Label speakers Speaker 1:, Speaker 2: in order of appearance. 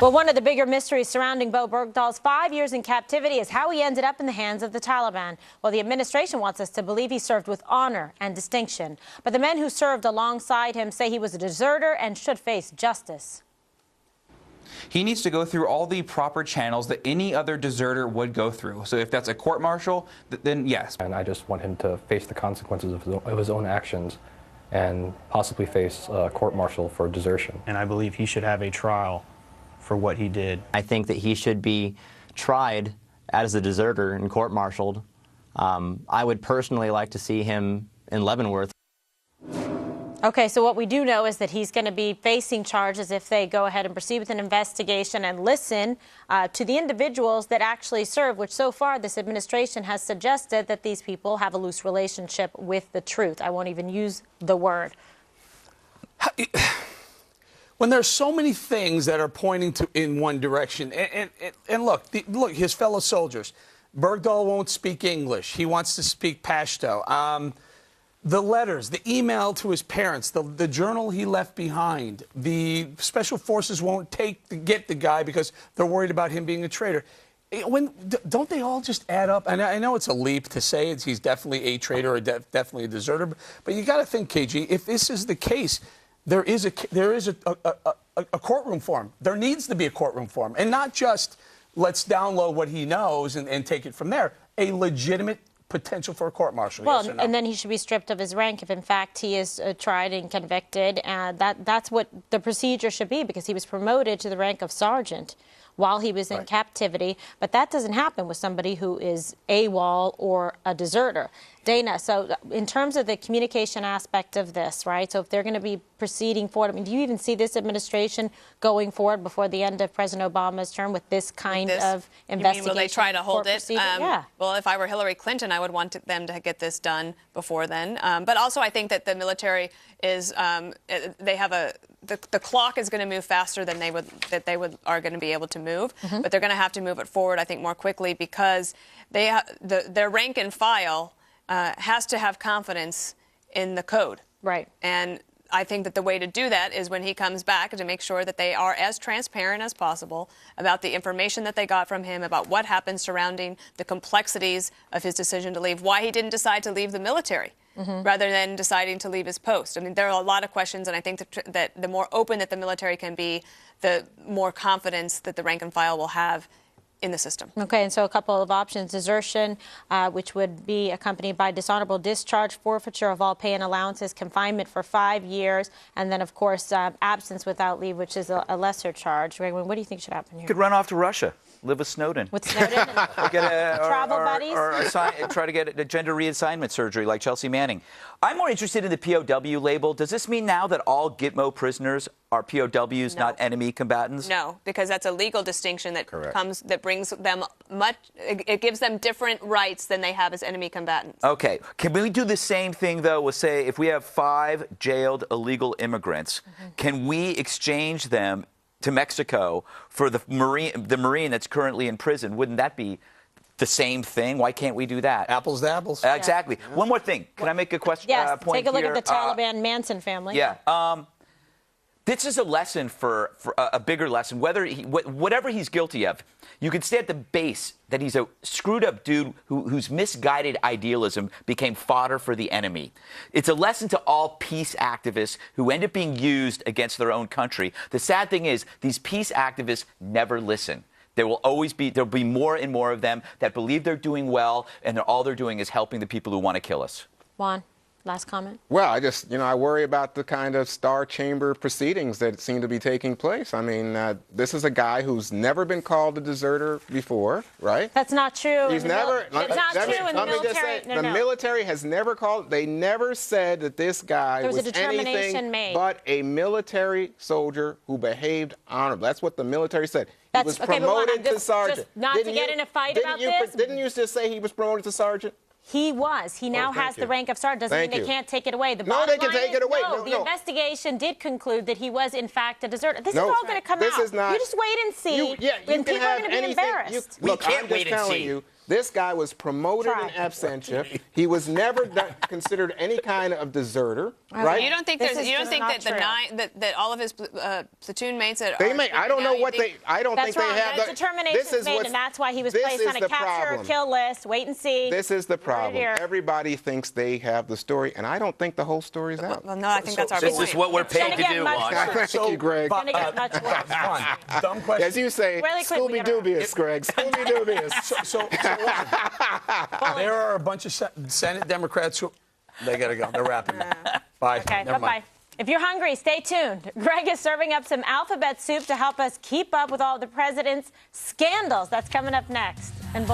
Speaker 1: Well, one of the bigger mysteries surrounding Bo Bergdahl's 5 years in captivity is how he ended up in the hands of the Taliban. Well, the administration wants us to believe he served with honor and distinction. But the men who served alongside him say he was a deserter and should face justice.
Speaker 2: He needs to go through all the proper channels that any other deserter would go through. So if that's a court-martial, then yes.
Speaker 3: And I just want him to face the consequences of his own actions and possibly face a court-martial for desertion.
Speaker 4: And I believe he should have a trial for what he did.
Speaker 5: I think that he should be tried as a deserter and court-martialed. I would personally like to see him in Leavenworth.
Speaker 1: Okay, so what we do know is that he's going to be facing charges if they go ahead and proceed with an investigation and listen to the individuals that actually serve, which so far this administration has suggested that these people have a loose relationship with the truth. I won't even use the word.
Speaker 6: When there's so many things that are pointing to in one direction, and look, his fellow soldiers, Bergdahl won't speak English. He wants to speak Pashto. The letters, the email to his parents, the journal he left behind, the special forces won't get the guy because they're worried about him being a traitor. Don't they all just add up? And I know it's a leap to say he's definitely a traitor or definitely a deserter, but you got to think, KG, if this is the case, there is a courtroom for him. There needs to be a courtroom for him, and not just let's download what he knows and take it from there. A legitimate potential for a court-martial.
Speaker 1: Well,
Speaker 6: yes or no?
Speaker 1: and then he should be stripped of his rank if, in fact, he is tried and convicted. And that's what the procedure should be, because he was promoted to the rank of sergeant while he was in captivity. But that doesn't happen with somebody who is AWOL or a deserter. Dana, so in terms of the communication aspect of this, right, so if they're going to be proceeding forward, I mean, do you even see this administration going forward before the end of President Obama's term with this kind of investigation?
Speaker 7: You mean, will they try to hold it?
Speaker 1: Yeah.
Speaker 7: Well, if I were Hillary Clinton, I would want them to get this done before then. But also, I think that the military is they have the clock is going to move faster than they are going to be able to move. Mm-hmm. But they're going to have to move it forward, I think, more quickly, because their rank and file has to have confidence in the code.
Speaker 1: Right.
Speaker 7: And I think that the way to do that is when he comes back to make sure that they are as transparent as possible about the information that they got from him, about what happened surrounding the complexities of his decision to leave, why he didn't decide to leave the military rather than deciding to leave his post. I mean, there are a lot of questions, and I think that the more open that the military can be, the more confidence that the rank and file will have in the system. Okay, and so a couple of options: desertion, which would be accompanied by dishonorable discharge, forfeiture of all pay and allowances, confinement for 5 years, and then, of course, absence without leave, which is a lesser charge. Raymond, what do you think should happen here?
Speaker 8: You could run off to Russia, live with Snowden.
Speaker 1: With Snowden? Travel buddies?
Speaker 8: Or try to get a gender reassignment surgery like Chelsea Manning. I'm more interested in the POW label. Does this mean now that all Gitmo prisoners are POWs, not enemy combatants?
Speaker 7: No, because that's a legal distinction that brings them it gives them different rights than they have as enemy combatants.
Speaker 8: Okay. Can we do the same thing, though, with, say, if we have 5 jailed illegal immigrants, can we exchange them to Mexico for the Marine that's currently in prison? Wouldn't that be the same thing? Why can't we do that?
Speaker 6: Apples to apples.
Speaker 8: Exactly. Yeah. One more thing. Can I make a question?
Speaker 1: Yes,
Speaker 8: point
Speaker 1: take a look
Speaker 8: here?
Speaker 1: at the Taliban Manson family.
Speaker 8: Yeah. This is a lesson for a bigger lesson. Whatever he's guilty of, you can say at the base that he's a screwed-up dude whose misguided idealism became fodder for the enemy. It's a lesson to all peace activists who end up being used against their own country. The sad thing is, these peace activists never listen. There'll be more and more of them that believe they're doing well, and all they're doing is helping the people who want to kill us.
Speaker 1: Juan, last comment?
Speaker 9: Well, I worry about the kind of Star Chamber proceedings that seem to be taking place. I mean, this is a guy who's never been called a deserter before, right?
Speaker 1: That's not true.
Speaker 9: He's never.
Speaker 1: It's not true in the military.
Speaker 9: The military has never called. They never said that this guy was anything but a military soldier who behaved honorably. That's what the military said. He was promoted to sergeant.
Speaker 1: Just not to get in a fight about this.
Speaker 9: Didn't you just say he was promoted to sergeant?
Speaker 1: He was. He now has the rank of sergeant. Doesn't mean they can't take it away.
Speaker 9: No, they can take it away.
Speaker 1: No, the investigation did conclude that he was, in fact, a deserter. This is all going to come out.
Speaker 9: This is not.
Speaker 1: You just wait and see.
Speaker 9: You
Speaker 1: when people are going to be embarrassed.
Speaker 8: We can't wait and see.
Speaker 9: This guy was promoted in absentia. He was never considered any kind of deserter, right?
Speaker 7: You don't think that all of his platoon mates that
Speaker 9: I don't know what they. I don't think
Speaker 1: wrong.
Speaker 9: they have.
Speaker 1: The determination is made, and that's why he was placed on a capture or kill list. Wait and see.
Speaker 9: This is the problem. Everybody thinks they have the story, and I don't think the whole story's out.
Speaker 7: Well, no, I think that's our point.
Speaker 8: This is what we're paid to do, Juan.
Speaker 9: Thank you, Greg.
Speaker 1: It's going to get much worse.
Speaker 6: Dumb question.
Speaker 9: As you say,
Speaker 1: Really quick,
Speaker 9: Scooby-Doobius, Greg. Scooby-Doobius.
Speaker 6: So there are a bunch of Senate Democrats who they got to go. They're wrapping up. Bye.
Speaker 1: Okay,
Speaker 6: Never mind.
Speaker 1: bye-bye. If you're hungry, stay tuned. Greg is serving up some alphabet soup to help us keep up with all the president's scandals. That's coming up next. And